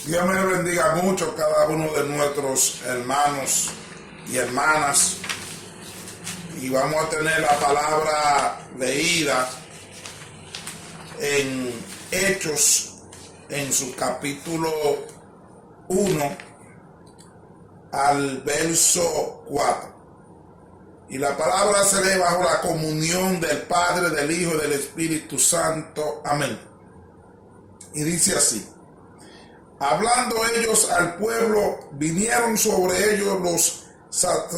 Dios me bendiga mucho cada uno de nuestros hermanos y hermanas. Y vamos a tener la palabra leída en Hechos, en su capítulo 1 al verso 4. Y la palabra se lee bajo la comunión del Padre, del Hijo y del Espíritu Santo. Amén. Y dice así: hablando ellos al pueblo, vinieron sobre ellos los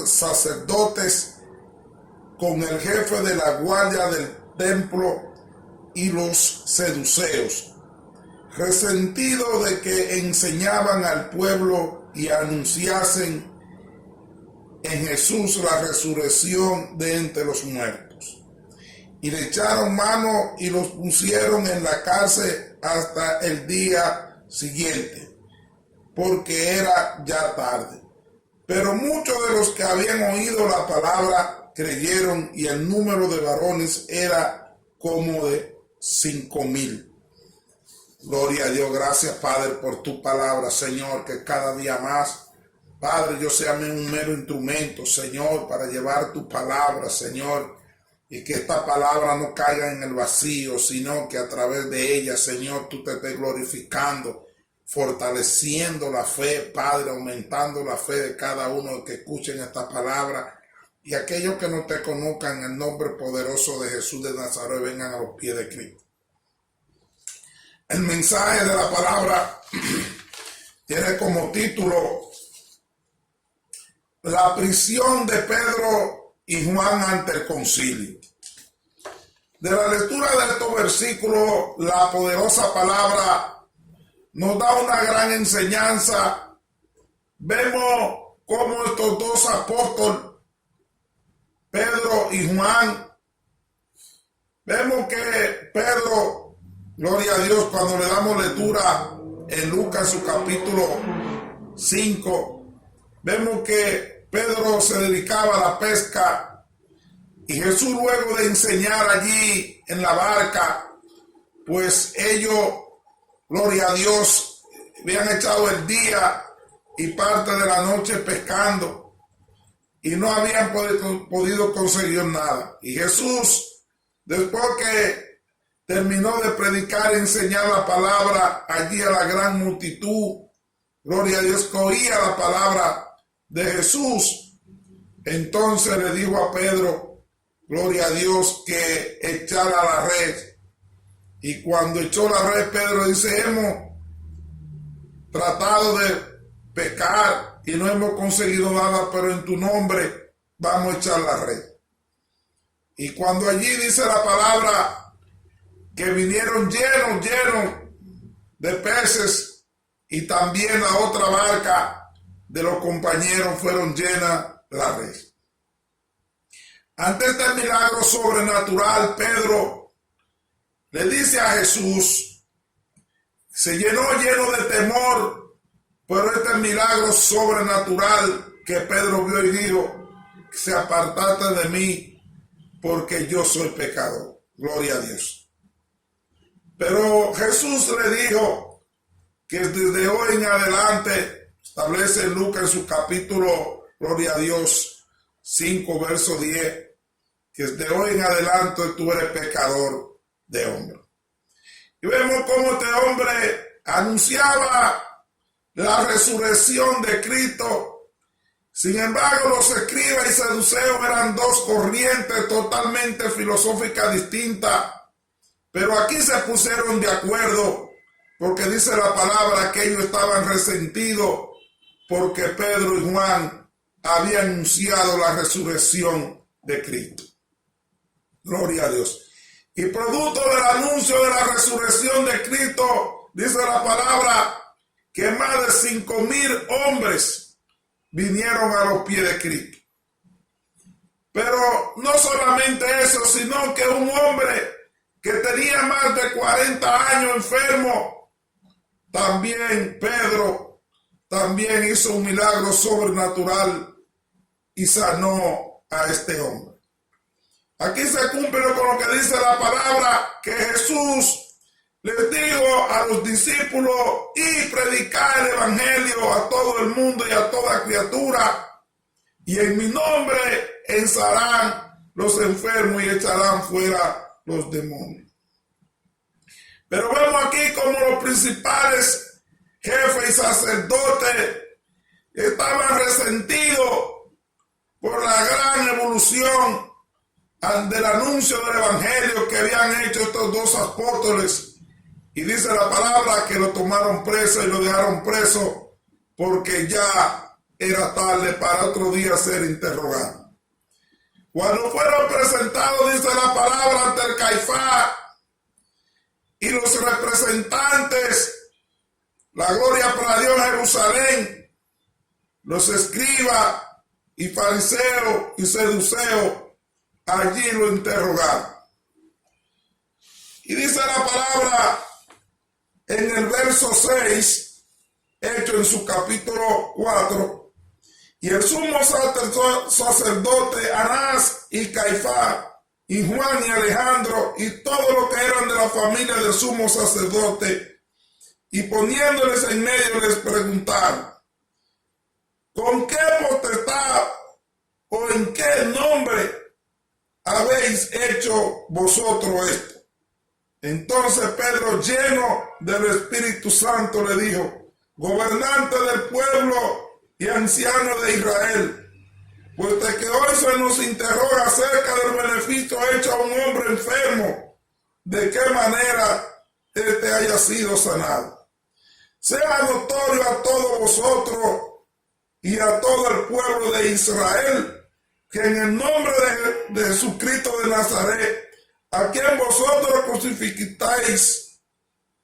sacerdotes con el jefe de la guardia del templo y los seduceos, resentidos de que enseñaban al pueblo y anunciasen en Jesús la resurrección de entre los muertos. Y le echaron mano y los pusieron en la cárcel hasta el día siguiente, porque era ya tarde. Pero muchos de los que habían oído la palabra creyeron, y el número de varones era como de 5,000. Gloria a Dios. Gracias, Padre, por tu palabra, Señor, que cada día más, Padre, yo sea un mero instrumento, Señor, para llevar tu palabra, Señor, y que esta palabra no caiga en el vacío, sino que a través de ella, Señor, tú te estés glorificando, fortaleciendo la fe, Padre, aumentando la fe de cada uno que escuchen esta palabra, y aquellos que no te conozcan, en el nombre poderoso de Jesús de Nazaret, vengan a los pies de Cristo. El mensaje de la palabra tiene como título la prisión de Pedro y Juan ante el concilio. De la lectura de estos versículos, la poderosa palabra nos da una gran enseñanza. Vemos cómo estos dos apóstoles, Pedro y Juan, vemos que Pedro, gloria a Dios, cuando le damos lectura en Lucas su capítulo 5, vemos que Pedro se dedicaba a la pesca, y Jesús, luego de enseñar allí en la barca, pues ellos, gloria a Dios, habían echado el día y parte de la noche pescando, y no habían podido conseguir nada. Y Jesús, después que terminó de predicar y enseñar la palabra allí a la gran multitud, gloria a Dios, que oía la palabra de Jesús, entonces le dijo a Pedro, gloria a Dios, que echara la red. Y cuando echó la red, Pedro dice: hemos tratado de pecar y no hemos conseguido nada, pero en tu nombre vamos a echar la red. Y cuando allí dice la palabra que vinieron llenos de peces, y también la otra barca de los compañeros fueron llenas la red. Ante este milagro sobrenatural, Pedro le dice a Jesús, se lleno de temor, pero este milagro sobrenatural que Pedro vio y dijo: se apartate de mí, porque yo soy pecador. Gloria a Dios. Pero Jesús le dijo que desde hoy en adelante, establece Lucas en su capítulo, gloria a Dios, 5, verso 10, que desde hoy en adelante tú eres pecador de hombre. Y vemos cómo este hombre anunciaba la resurrección de Cristo. Sin embargo, los escribas y saduceos eran dos corrientes totalmente filosóficas distintas, pero aquí se pusieron de acuerdo, porque dice la palabra que ellos estaban resentidos porque Pedro y Juan habían anunciado la resurrección de Cristo. Gloria a Dios. Y producto del anuncio de la resurrección de Cristo, dice la palabra que más de 5,000 hombres vinieron a los pies de Cristo. Pero no solamente eso, sino que un hombre que tenía más de 40 años enfermo, también Pedro también hizo un milagro sobrenatural y sanó a este hombre. Aquí se cumple con lo que dice la palabra, que Jesús les digo a los discípulos, y predicar el evangelio a todo el mundo y a toda criatura, y en mi nombre ensarán los enfermos y echarán fuera los demonios. Pero vemos aquí como los principales jefes y sacerdotes estaban resentidos por la gran evolución del anuncio del evangelio que habían hecho estos dos apóstoles. Y dice la palabra que lo tomaron preso y lo dejaron preso porque ya era tarde para otro día ser interrogado. Cuando fueron presentados, dice la palabra, ante el Caifás y los representantes, la gloria para Dios en Jerusalén, los escribas y fariseos y seduceos, allí lo interrogaron. Y dice la palabra en el verso 6, hecho en su capítulo 4, y el sumo sacerdote Anás y Caifás y Juan y Alejandro y todos los que eran de la familia del sumo sacerdote, y poniéndoles en medio les preguntaron: ¿con qué potestad o en qué nombre habéis hecho vosotros esto? Entonces Pedro, lleno del Espíritu Santo, le dijo: gobernante del pueblo y anciano de Israel, puesto que hoy se nos interroga acerca del beneficio hecho a un hombre enfermo, de qué manera éste haya sido sanado. Sea notorio a todos vosotros y a todo el pueblo de Israel que en el nombre de Jesucristo de Nazaret, a quien vosotros crucificáis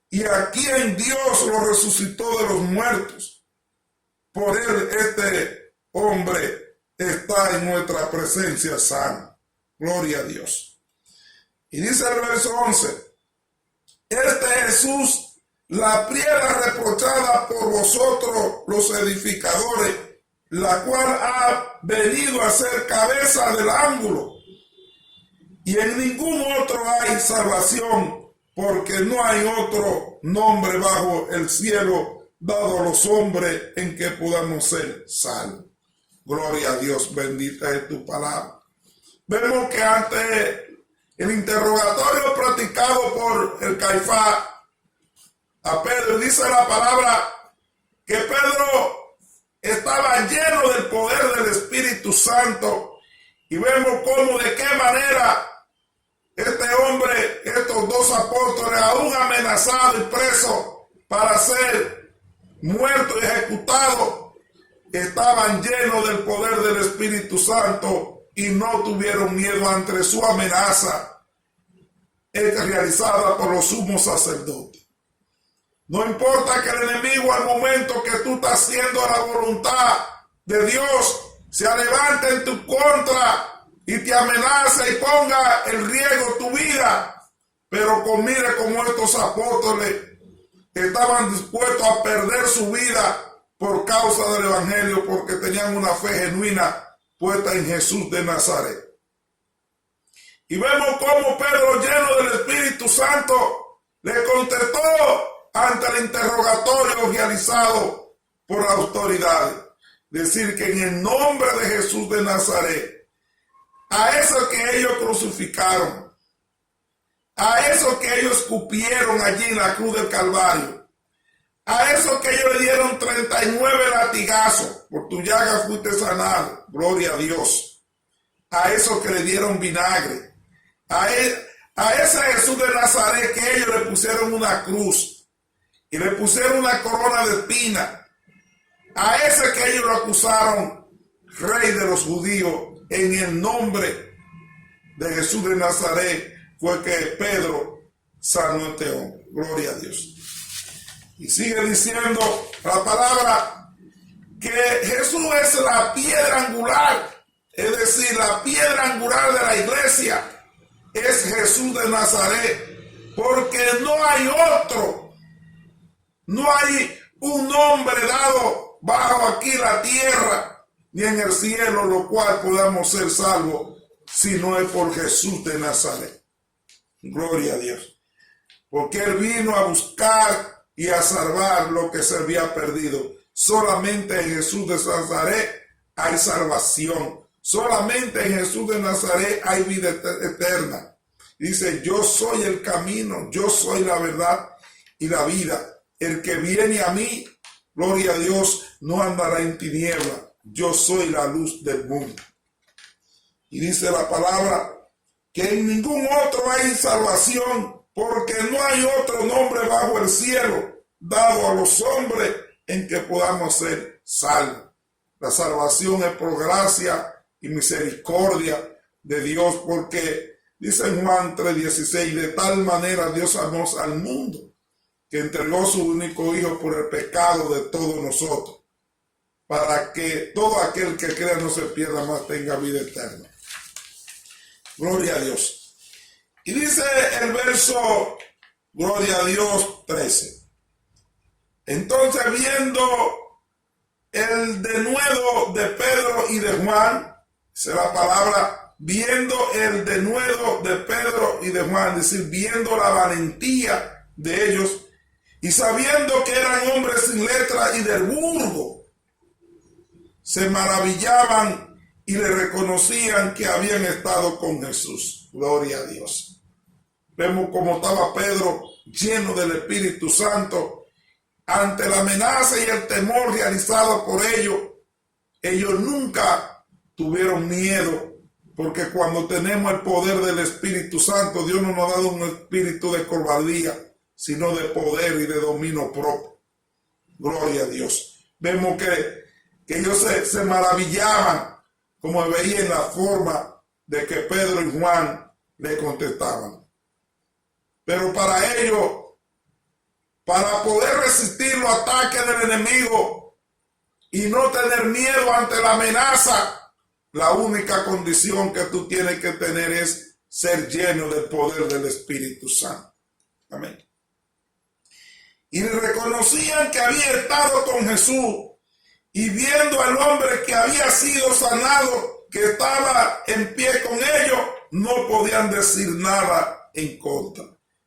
y a quien Dios lo resucitó de los muertos, por él este hombre está en nuestra presencia sano. Gloria a Dios. Y dice el verso 11: este Jesús, la piedra reprochada por vosotros los edificadores, la cual ha venido a ser cabeza del ángulo, y en ningún otro hay salvación, porque no hay otro nombre bajo el cielo dado a los hombres en que podamos ser salvos. Gloria a Dios, bendita es tu palabra. Vemos que ante el interrogatorio practicado por el Caifás a Pedro, dice la palabra que Pedro estaba lleno del poder del Espíritu Santo, y vemos cómo, de qué manera este hombre, estos dos apóstoles, aún amenazados y presos para ser muertos y ejecutados, estaban llenos del poder del Espíritu Santo y no tuvieron miedo ante su amenaza realizada por los sumos sacerdotes. No importa que el enemigo, al momento que tú estás haciendo la voluntad de Dios, se levante en tu contra y te amenaza y ponga en riesgo tu vida, pero mire como estos apóstoles estaban dispuestos a perder su vida por causa del evangelio, porque tenían una fe genuina puesta en Jesús de Nazaret. Y vemos cómo Pedro, lleno del Espíritu Santo, le contestó ante el interrogatorio realizado por la autoridad. Decir que en el nombre de Jesús de Nazaret, a eso que ellos crucificaron, a eso que ellos escupieron allí en la cruz del Calvario, a eso que ellos le dieron 39 latigazos, por tu llaga fuiste sanado, gloria a Dios, a eso que le dieron vinagre, a ese Jesús de Nazaret que ellos le pusieron una cruz y le pusieron una corona de espinas, a ese que ellos lo acusaron rey de los judíos, en el nombre de Jesús de Nazaret fue que Pedro sanó a este hombre. Gloria a Dios. Y sigue diciendo la palabra que Jesús es la piedra angular, es decir, la piedra angular de la iglesia es Jesús de Nazaret, porque no hay otro, no hay un nombre dado bajo aquí la tierra ni en el cielo, lo cual podamos ser salvos, si no es por Jesús de Nazaret. Gloria a Dios. porque Él vino a buscar y a salvar lo que se había perdido. Solamente en Jesús de Nazaret hay salvación. Solamente en Jesús de Nazaret hay vida eterna. Dice, yo soy el camino, yo soy la verdad y la vida. El que viene a mí, gloria a Dios, no andará en tiniebla. Yo soy la luz del mundo. Y dice la palabra que en ningún otro hay salvación, porque no hay otro nombre bajo el cielo dado a los hombres en que podamos ser salvos. La salvación es por gracia y misericordia de Dios, porque dice en Juan 3:16, de tal manera Dios amó al mundo que entregó su único Hijo por el pecado de todos nosotros, para que todo aquel que crea no se pierda, más tenga vida eterna. Gloria a Dios. Y dice el verso, gloria a Dios, 13. Entonces, viendo el denuedo de Pedro y de Juan, dice la palabra, viendo el denuedo de Pedro y de Juan, es decir, viendo la valentía de ellos, y sabiendo que eran hombres sin letra y del burgo, se maravillaban y le reconocían que habían estado con Jesús. Gloria a Dios. Vemos cómo estaba Pedro lleno del Espíritu Santo ante la amenaza y el temor realizado por ellos. Ellos nunca tuvieron miedo, porque cuando tenemos el poder del Espíritu Santo, Dios no nos ha dado un espíritu de cobardía, sino de poder y de dominio propio. Gloria a Dios. Vemos que ellos se maravillaban como veían la forma de que Pedro y Juan le contestaban. Pero para ellos, para poder resistir los ataques del enemigo y no tener miedo ante la amenaza, la única condición que tú tienes que tener es ser lleno del poder del Espíritu Santo. Amén. Y reconocían que había estado con Jesús, y viendo al hombre que había sido sanado, que estaba en pie con ellos, no podían decir nada en contra.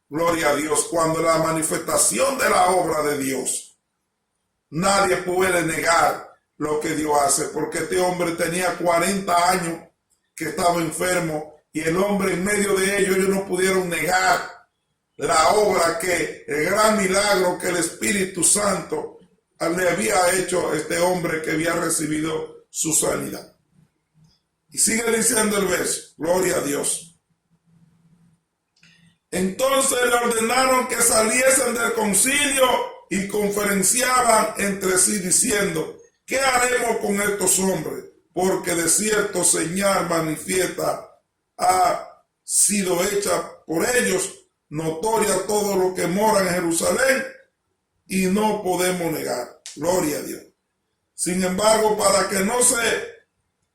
Gloria a Dios. Cuando la manifestación de la obra de Dios, nadie puede negar lo que Dios hace, porque este hombre tenía 40 años que estaba enfermo, y el hombre en medio de ellos no pudieron negar la obra, que el gran milagro que el Espíritu Santo le había hecho a este hombre que había recibido su sanidad. Y sigue diciendo el verso, gloria a Dios. Entonces le ordenaron que saliesen del concilio y conferenciaban entre sí diciendo, ¿qué haremos con estos hombres? Porque de cierto señal manifiesta ha sido hecha por ellos, notoria a todos los que moran en Jerusalén, y no podemos negar. Gloria a Dios. Sin embargo, para que no se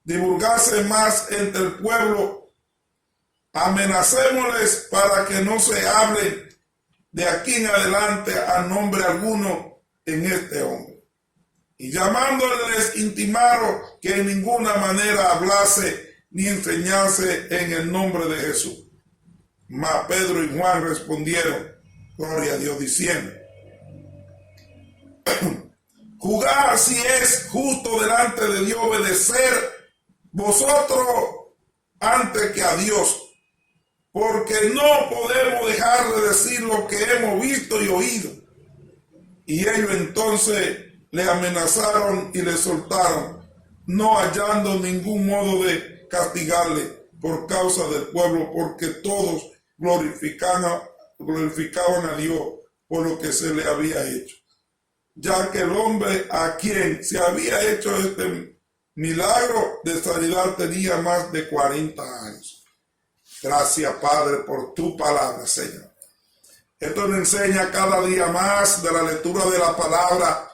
divulgase más entre el pueblo, amenacémosles para que no se hable de aquí en adelante a nombre alguno en este hombre. Y llamándoles intimaron que en ninguna manera hablase ni enseñase en el nombre de Jesús. Mas Pedro y Juan respondieron, gloria a Dios, diciendo, juzgad si es justo delante de Dios obedecer vosotros antes que a Dios, porque no podemos dejar de decir lo que hemos visto y oído. Y ellos entonces le amenazaron y le soltaron, no hallando ningún modo de castigarle por causa del pueblo, porque todos glorificaban a Dios por lo que se le había hecho, ya que el hombre a quien se había hecho este milagro de sanidad tenía más de 40 años. Gracias, Padre, por tu palabra, Señor. Esto nos enseña cada día más de la lectura de la palabra,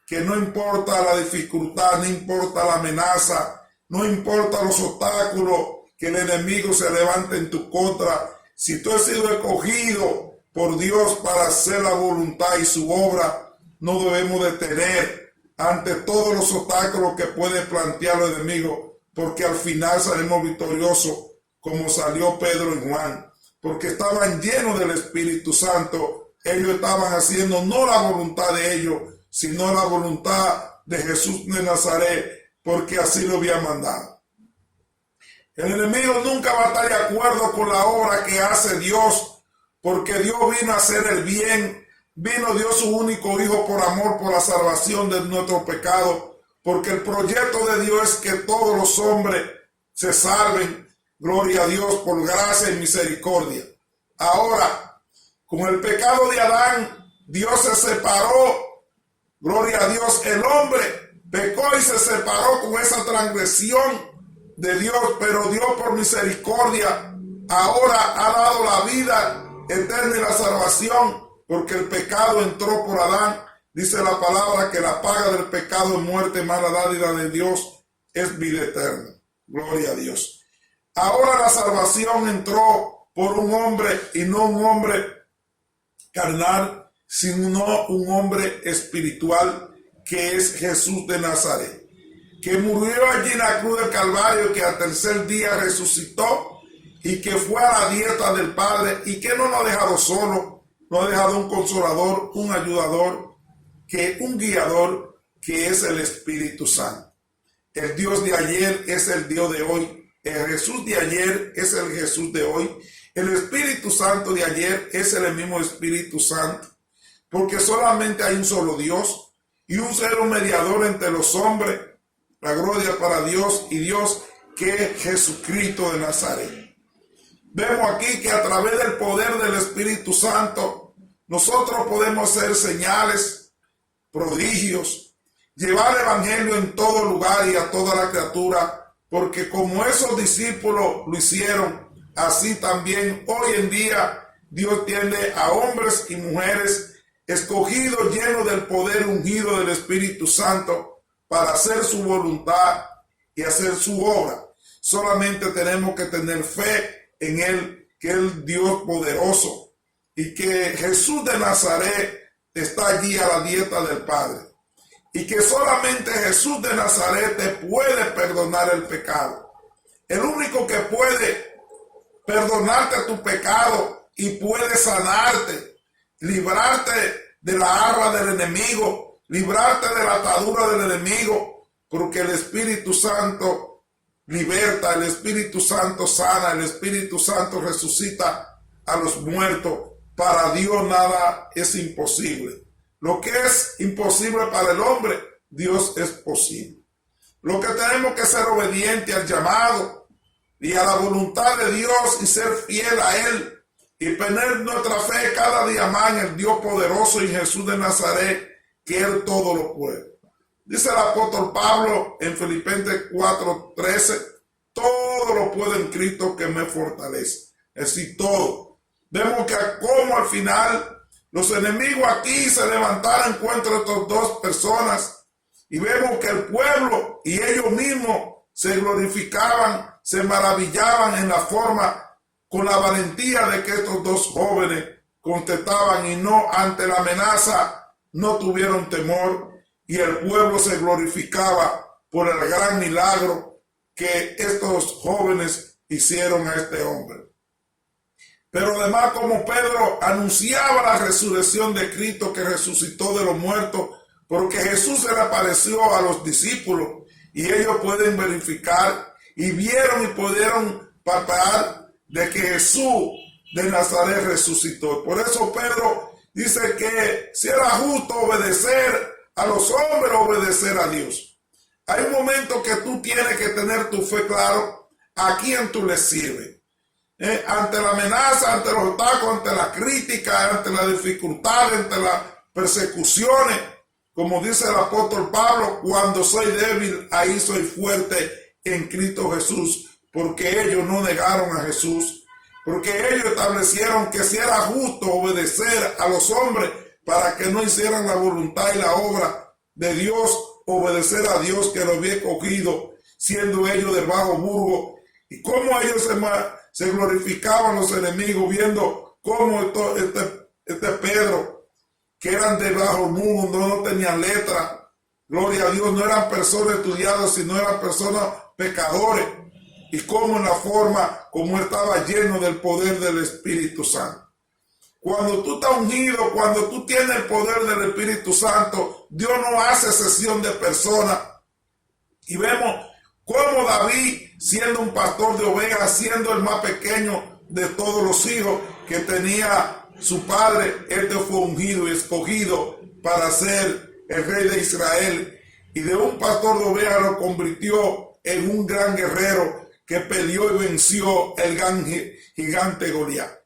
que no importa la dificultad, no importa la amenaza, no importa los obstáculos que el enemigo se levante en tu contra, si tú has sido escogido por Dios para hacer la voluntad y su obra, no debemos detener ante todos los obstáculos que puede plantear el enemigo, porque al final salimos victoriosos como salió Pedro y Juan. porque estaban llenos del Espíritu Santo. Ellos estaban haciendo no la voluntad de ellos, sino la voluntad de Jesús de Nazaret, porque así lo había mandado. El enemigo nunca va a estar de acuerdo con la obra que hace Dios, porque Dios vino a hacer el bien. Vino Dios su único Hijo por amor, por la salvación de nuestro pecado, porque el proyecto de Dios es que todos los hombres se salven, gloria a Dios, por gracia y misericordia. Ahora, con el pecado de Adán, Dios se separó, gloria a Dios, el hombre pecó y se separó con esa transgresión de Dios, pero Dios por misericordia ahora ha dado la vida eterna y la salvación, porque el pecado entró por Adán. Dice la palabra que la paga del pecado es muerte, más la dádiva de Dios es vida eterna. Gloria a Dios. Ahora la salvación entró por un hombre, y no un hombre carnal, sino un hombre espiritual, que es Jesús de Nazaret, que murió allí en la cruz del Calvario, que al tercer día resucitó y que fue a la diestra del Padre, y que no nos ha dejado solo. No ha dejado un consolador, un ayudador, un guiador, que es el Espíritu Santo. El Dios de ayer es el Dios de hoy. El Jesús de ayer es el Jesús de hoy. El Espíritu Santo de ayer es el mismo Espíritu Santo. Porque solamente hay un solo Dios y un solo mediador entre los hombres. La gloria para Dios y Dios, que es Jesucristo de Nazaret. Vemos aquí que a través del poder del Espíritu Santo nosotros podemos hacer señales, prodigios, llevar el evangelio en todo lugar y a toda la criatura, porque como esos discípulos lo hicieron, así también hoy en día Dios tiene a hombres y mujeres escogidos, llenos del poder ungido del Espíritu Santo, para hacer su voluntad y hacer su obra. Solamente tenemos que tener fe en Él, que es el Dios poderoso, y que Jesús de Nazaret está allí a la diestra del Padre, y que solamente Jesús de Nazaret te puede perdonar el pecado. El único que puede perdonarte tu pecado y puede sanarte, librarte de la arra del enemigo, librarte de la atadura del enemigo, porque el Espíritu Santo liberta, el Espíritu Santo sana, el Espíritu Santo resucita a los muertos. Para Dios nada es imposible. Lo que es imposible para el hombre, Dios es posible. Lo que tenemos que ser obedientes al llamado y a la voluntad de Dios y ser fiel a Él y poner nuestra fe cada día más en el Dios poderoso y Jesús de Nazaret, que Él todo lo puede. Dice el apóstol Pablo en Filipenses 4:13, todo lo puedo en Cristo que me fortalece. Es decir, todo. Vemos que como al final los enemigos aquí se levantaron contra estas dos personas, y vemos que el pueblo y ellos mismos se glorificaban, se maravillaban en la forma, con la valentía de que estos dos jóvenes contestaban, y no ante la amenaza no tuvieron temor, y el pueblo se glorificaba por el gran milagro que estos jóvenes hicieron a este hombre. Pero además, como Pedro anunciaba la resurrección de Cristo, que resucitó de los muertos, porque Jesús se le apareció a los discípulos, y ellos pueden verificar y vieron y pudieron palpar de que Jesús de Nazaret resucitó. Por eso Pedro dice que si era justo obedecer a los hombres, obedecer a Dios. Hay un momento que tú tienes que tener tu fe claro a quién tú le sirves. Ante la amenaza, ante los obstáculos, ante la crítica, ante la dificultad, ante las persecuciones, como dice el apóstol Pablo, cuando soy débil, ahí soy fuerte en Cristo Jesús, porque ellos no negaron a Jesús, porque ellos establecieron que si era justo obedecer a los hombres para que no hicieran la voluntad y la obra de Dios, obedecer a Dios que lo había escogido, siendo ellos del bajo burgo, y cómo ellos se glorificaban los enemigos, viendo cómo este Pedro, que eran de bajo mundo, no tenían letra, gloria a Dios, no eran personas estudiadas, sino eran personas pecadores, y cómo en la forma como estaba lleno del poder del Espíritu Santo. Cuando tú estás ungido, cuando tú tienes el poder del Espíritu Santo, Dios no hace excepción de personas. Y vemos cómo David, siendo un pastor de ovejas, siendo el más pequeño de todos los hijos que tenía su padre, este fue ungido y escogido para ser el rey de Israel. Y de un pastor de ovejas lo convirtió en un gran guerrero que peleó y venció el gran gigante Goliat.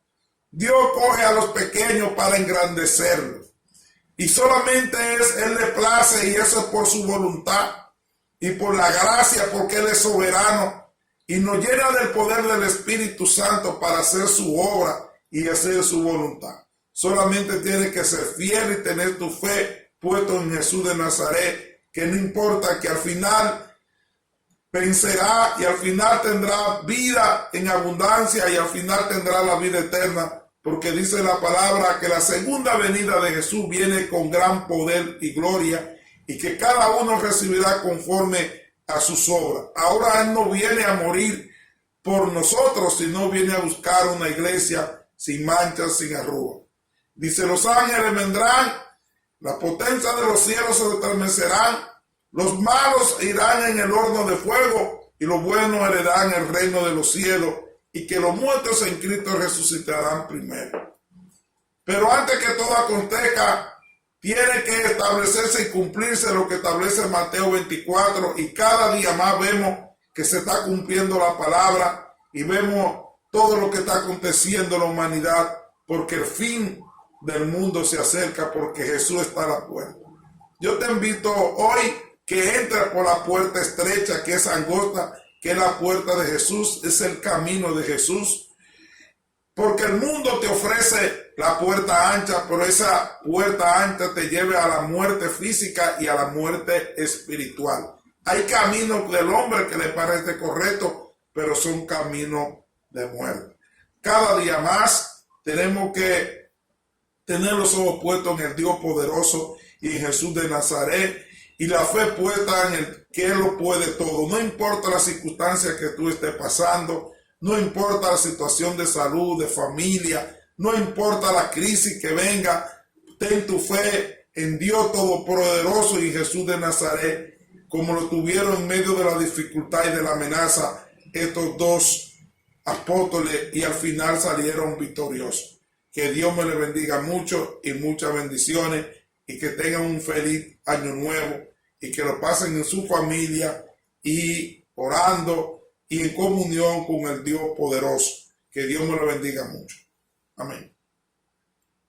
Dios coge a los pequeños para engrandecerlos. Y solamente Él le place, y eso es por su voluntad y por la gracia, porque Él es soberano y nos llena del poder del Espíritu Santo para hacer su obra y hacer su voluntad. Solamente tienes que ser fiel y tener tu fe puesto en Jesús de Nazaret, que no importa, que al final vencerá y al final tendrá vida en abundancia y al final tendrá la vida eterna. Porque dice la palabra que la segunda venida de Jesús viene con gran poder y gloria, y que cada uno recibirá conforme a sus obras. Ahora Él no viene a morir por nosotros, sino viene a buscar una iglesia sin manchas, sin arrugas. Dice, los ángeles vendrán, la potencia de los cielos se estremecerán, los malos irán en el horno de fuego, y los buenos heredarán el reino de los cielos, y que los muertos en Cristo resucitarán primero. Pero antes que todo acontezca, tiene que establecerse y cumplirse lo que establece Mateo 24, y cada día más vemos que se está cumpliendo la palabra y vemos todo lo que está aconteciendo en la humanidad, porque el fin del mundo se acerca, porque Jesús está a la puerta. Yo te invito hoy que entres por la puerta estrecha, que es angosta, que es la puerta de Jesús, es el camino de Jesús. Porque el mundo te ofrece la puerta ancha, pero esa puerta ancha te lleva a la muerte física y a la muerte espiritual. Hay caminos del hombre que le parece correcto, pero son caminos de muerte. Cada día más tenemos que tener los ojos puestos en el Dios poderoso y en Jesús de Nazaret, y la fe puesta en el que Él lo puede todo. No importa las circunstancias que tú estés pasando, no importa la situación de salud, de familia, no importa la crisis que venga, ten tu fe en Dios Todopoderoso y Jesús de Nazaret, como lo tuvieron en medio de la dificultad y de la amenaza estos dos apóstoles, y al final salieron victoriosos. Que Dios me le bendiga mucho y muchas bendiciones, y que tengan un feliz año nuevo, y que lo pasen en su familia y orando y en comunión con el Dios poderoso. Que Dios me lo bendiga mucho. Amén.